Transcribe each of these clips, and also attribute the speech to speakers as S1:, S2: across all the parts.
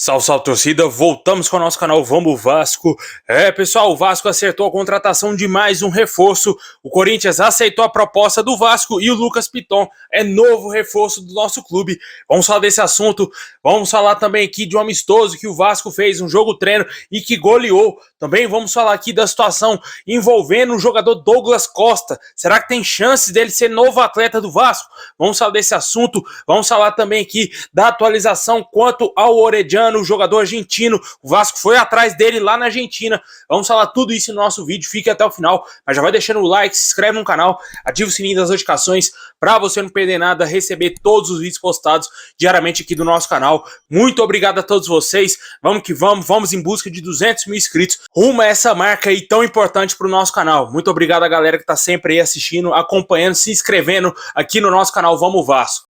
S1: Salve, salve, torcida, voltamos com o nosso canal Vamos Vasco. Pessoal, o Vasco acertou a contratação de mais um reforço. O Corinthians aceitou a proposta do Vasco e o Lucas Piton é novo reforço do nosso clube. Vamos falar desse assunto, vamos falar também aqui de um amistoso que o Vasco fez, um jogo treino e que goleou. Também vamos falar aqui da situação envolvendo o jogador Douglas Costa. Será que tem chances dele ser novo atleta do Vasco? Vamos falar desse assunto, vamos falar também aqui da atualização quanto ao Orediano, o jogador argentino. O Vasco foi atrás dele lá na Argentina. Vamos falar tudo isso no nosso vídeo, fique até o final, mas já vai deixando o like, se inscreve no canal, ativa o sininho das notificações para você não perder nada, receber todos os vídeos postados diariamente aqui do nosso canal. Muito obrigado a todos vocês, vamos que vamos, vamos em busca de 200 mil inscritos, rumo a essa marca aí tão importante para o nosso canal. Muito obrigado a galera que está sempre aí assistindo, acompanhando, se inscrevendo aqui no nosso canal Vamos Vasco.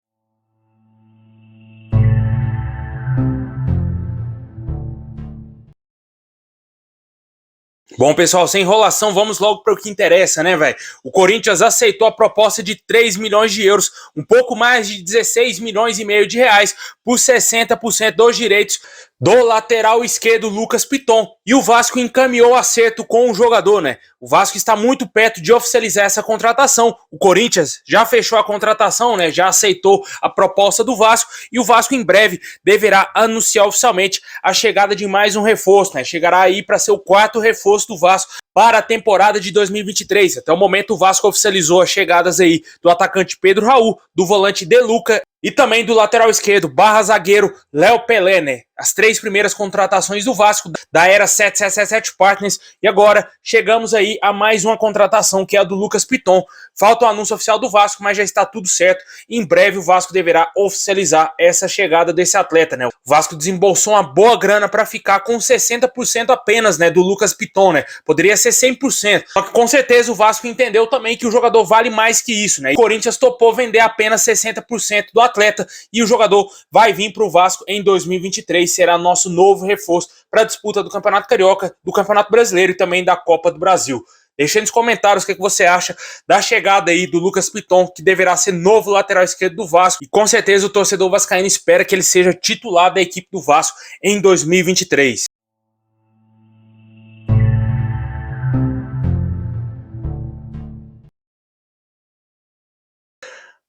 S1: Bom, pessoal, sem enrolação, vamos logo para o que interessa, né, velho? O Corinthians aceitou a proposta de 3 milhões de euros, um pouco mais de 16 milhões e meio de reais, por 60% dos direitos do lateral esquerdo Lucas Piton. E o Vasco encaminhou o acerto com o jogador, né? O Vasco está muito perto de oficializar essa contratação. O Corinthians já fechou a contratação, né? Já aceitou a proposta do Vasco e o Vasco em breve deverá anunciar oficialmente a chegada de mais um reforço, né? Chegará aí para ser o quarto reforço do Vasco para a temporada de 2023. Até o momento o Vasco oficializou as chegadas aí do atacante Pedro Raul, do volante De Luca e também do lateral esquerdo barra zagueiro Léo Pelé, né? As três primeiras contratações do Vasco da era 777 Partners, e agora chegamos aí a mais uma contratação, que é a do Lucas Piton. Falta o anúncio oficial do Vasco, mas já está tudo certo. Em breve o Vasco deverá oficializar essa chegada desse atleta, né? O Vasco desembolsou uma boa grana para ficar com 60% apenas, né, do Lucas Piton, né? Poderia ser 100%. Só que com certeza o Vasco entendeu também que o jogador vale mais que isso, né? E o Corinthians topou vender apenas 60% do atleta e o jogador vai vir para o Vasco em 2023. Será nosso novo reforço para a disputa do Campeonato Carioca, do Campeonato Brasileiro e também da Copa do Brasil. Deixa aí nos comentários o que você acha da chegada aí do Lucas Piton, que deverá ser novo lateral esquerdo do Vasco. E com certeza o torcedor vascaíno espera que ele seja titular da equipe do Vasco em 2023.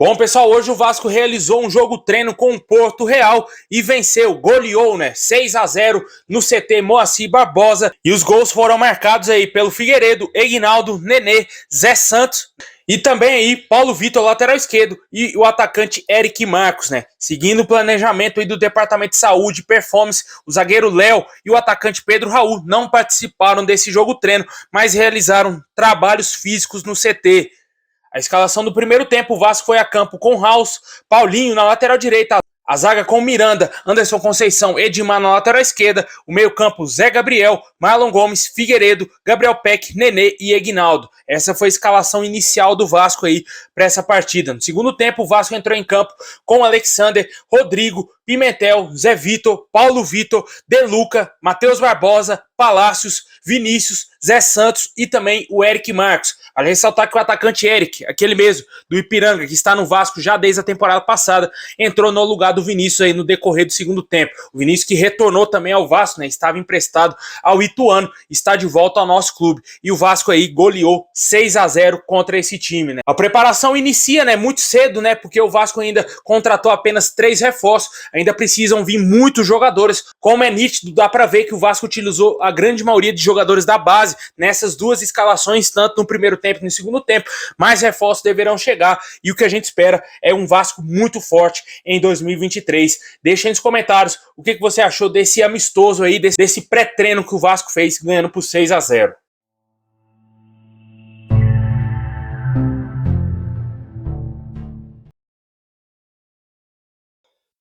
S1: Bom, pessoal, hoje o Vasco realizou um jogo treino com o Porto Real e venceu, goleou, né, 6-0 no CT Moacir Barbosa, e os gols foram marcados aí pelo Figueiredo, Eginaldo, Nenê, Zé Santos e também aí Paulo Vitor, lateral esquerdo, e o atacante Eric Marcos, né? Seguindo o planejamento aí do Departamento de Saúde e Performance, o zagueiro Léo e o atacante Pedro Raul não participaram desse jogo treino, mas realizaram trabalhos físicos no CT. A escalação do primeiro tempo, o Vasco foi a campo com Raus, Paulinho na lateral direita, a zaga com Miranda, Anderson Conceição, Edmar na lateral esquerda, o meio campo Zé Gabriel, Marlon Gomes, Figueiredo, Gabriel Peck, Nenê e Eginaldo. Essa foi a escalação inicial do Vasco aí para essa partida. No segundo tempo, o Vasco entrou em campo com Alexander, Rodrigo, Pimentel, Zé Vitor, Paulo Vitor, De Luca, Matheus Barbosa, Palácios, Vinícius, Zé Santos e também o Eric Marcos. Vale ressaltar que o atacante Eric, aquele mesmo do Ipiranga, que está no Vasco já desde a temporada passada, entrou no lugar do Vinícius aí no decorrer do segundo tempo. O Vinícius, que retornou também ao Vasco, né? Estava emprestado ao Ituano, está de volta ao nosso clube. E o Vasco aí goleou 6-0 contra esse time, né? A preparação inicia, né, muito cedo, né? Porque o Vasco ainda contratou apenas 3 reforços, ainda precisam vir muitos jogadores. Como é nítido, dá para ver que o Vasco utilizou a grande maioria de jogadores da base nessas duas escalações, tanto no primeiro tempo e no segundo tempo. Mais reforços deverão chegar e o que a gente espera é um Vasco muito forte em 2023. Deixa aí nos comentários o que você achou desse amistoso aí, desse pré-treino que o Vasco fez ganhando por 6-0.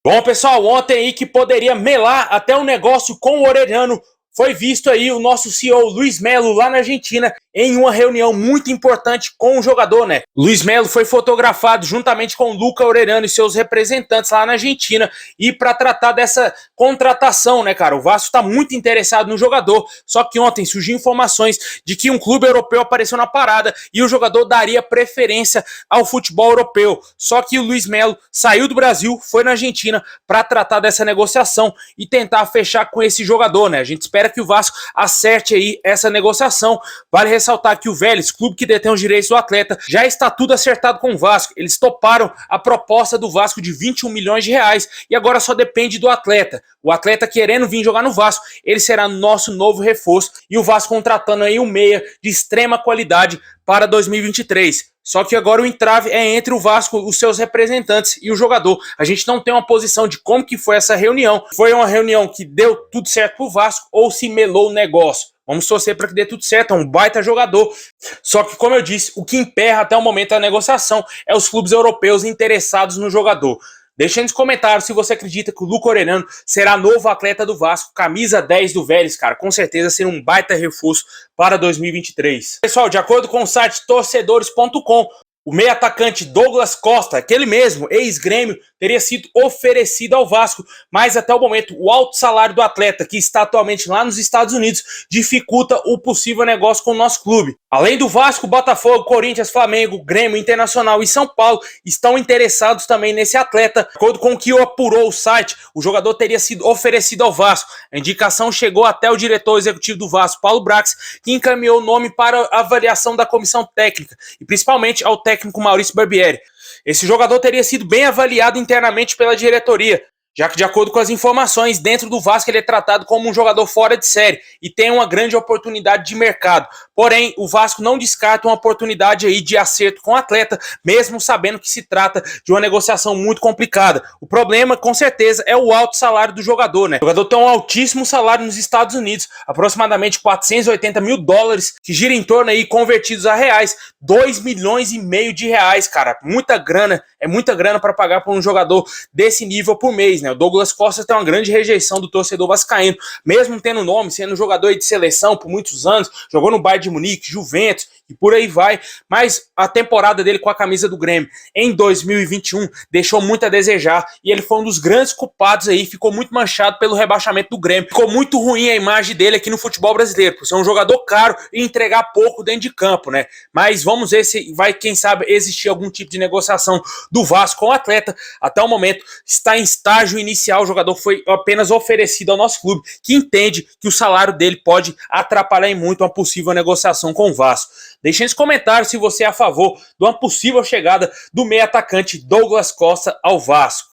S1: Bom, pessoal, ontem aí que poderia melar até um negócio com o Orediano, foi visto aí o nosso CEO Luiz Melo lá na Argentina em uma reunião muito importante com o jogador, né? Luiz Melo foi fotografado juntamente com Luca Orellano e seus representantes lá na Argentina e para tratar dessa contratação, né, cara? O Vasco tá muito interessado no jogador, só que ontem surgiu informações de que um clube europeu apareceu na parada e o jogador daria preferência ao futebol europeu. Só que o Luiz Melo saiu do Brasil, foi na Argentina para tratar dessa negociação e tentar fechar com esse jogador, né? A gente espera que o Vasco acerte aí essa negociação. Vale ressaltar que o Vélez, clube que detém os direitos do atleta, já está tudo acertado com o Vasco. Eles toparam a proposta do Vasco de 21 milhões de reais e agora só depende do atleta. O atleta querendo vir jogar no Vasco, ele será nosso novo reforço e o Vasco contratando aí um meia de extrema qualidade para 2023. Só que agora o entrave é entre o Vasco, os seus representantes e o jogador. A gente não tem uma posição de como que foi essa reunião. Foi uma reunião que deu tudo certo pro Vasco ou se melou o negócio? Vamos torcer para que dê tudo certo, é um baita jogador. Só que, como eu disse, o que emperra até o momento da negociação é os clubes europeus interessados no jogador. Deixa nos comentários se você acredita que o Luca Orellano será novo atleta do Vasco, camisa 10 do Vélez, cara. Com certeza será um baita reforço para 2023. Pessoal, de acordo com o site torcedores.com, o meio atacante Douglas Costa, aquele mesmo, ex-Grêmio, teria sido oferecido ao Vasco, mas até o momento o alto salário do atleta, que está atualmente lá nos Estados Unidos, dificulta o possível negócio com o nosso clube. Além do Vasco, Botafogo, Corinthians, Flamengo, Grêmio, Internacional e São Paulo estão interessados também nesse atleta. De acordo com o que apurou o site, o jogador teria sido oferecido ao Vasco. A indicação chegou até o diretor executivo do Vasco, Paulo Brax, que encaminhou o nome para avaliação da comissão técnica e principalmente ao técnico Maurício Barbieri. Esse jogador teria sido bem avaliado internamente pela diretoria, já que, de acordo com as informações, dentro do Vasco ele é tratado como um jogador fora de série e tem uma grande oportunidade de mercado. Porém, o Vasco não descarta uma oportunidade aí de acerto com o atleta, mesmo sabendo que se trata de uma negociação muito complicada. O problema, com certeza, é o alto salário do jogador, né? O jogador tem um altíssimo salário nos Estados Unidos, aproximadamente 480 mil dólares, que gira em torno aí, convertidos a reais, 2 milhões e meio de reais, cara. Muita grana, é muita grana para pagar por um jogador desse nível por mês, né? O Douglas Costa tem uma grande rejeição do torcedor vascaíno, mesmo tendo nome, sendo jogador de seleção por muitos anos, jogou no Bayern de Munique, Juventus e por aí vai, mas a temporada dele com a camisa do Grêmio em 2021 deixou muito a desejar e ele foi um dos grandes culpados aí, ficou muito manchado pelo rebaixamento do Grêmio. Ficou muito ruim a imagem dele aqui no futebol brasileiro, por ser um jogador caro e entregar pouco dentro de campo, né? Mas vamos ver se vai, quem sabe, existir algum tipo de negociação do Vasco com o atleta. Até o momento está em estágio inicial, o jogador foi apenas oferecido ao nosso clube, que entende que o salário dele pode atrapalhar em muito uma possível negociação com o Vasco. Deixe nos comentários se você é a favor de uma possível chegada do meio atacante Douglas Costa ao Vasco.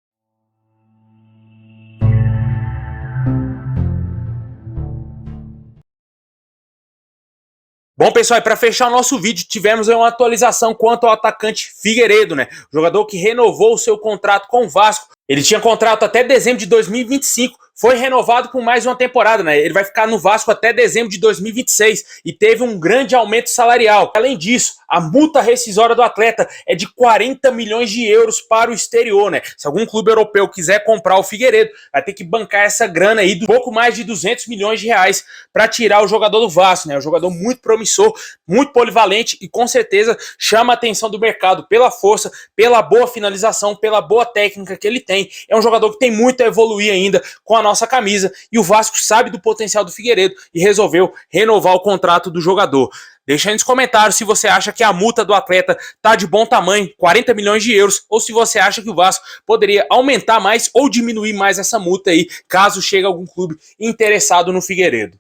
S1: Bom, pessoal, e para fechar o nosso vídeo, tivemos uma atualização quanto ao atacante Figueiredo, né? O jogador que renovou o seu contrato com o Vasco. Ele tinha contrato até dezembro de 2025, foi renovado por mais uma temporada, né? Ele vai ficar no Vasco até dezembro de 2026 e teve um grande aumento salarial. Além disso, a multa rescisória do atleta é de 40 milhões de euros para o exterior, né? Se algum clube europeu quiser comprar o Figueiredo, vai ter que bancar essa grana aí de pouco mais de 200 milhões de reais para tirar o jogador do Vasco, né? Um jogador muito promissor, muito polivalente e com certeza chama a atenção do mercado pela força, pela boa finalização, pela boa técnica que ele tem. É um jogador que tem muito a evoluir ainda com a nossa camisa e o Vasco sabe do potencial do Figueiredo e resolveu renovar o contrato do jogador. Deixa aí nos comentários se você acha que a multa do atleta tá de bom tamanho, 40 milhões de euros, ou se você acha que o Vasco poderia aumentar mais ou diminuir mais essa multa aí, caso chegue algum clube interessado no Figueiredo.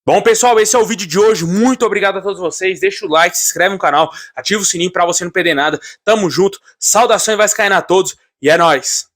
S1: Bom, pessoal, esse é o vídeo de hoje. Muito obrigado a todos vocês. Deixa o like, se inscreve no canal, ativa o sininho para você não perder nada. Tamo junto. Saudações vascaínas a todos e é nóis!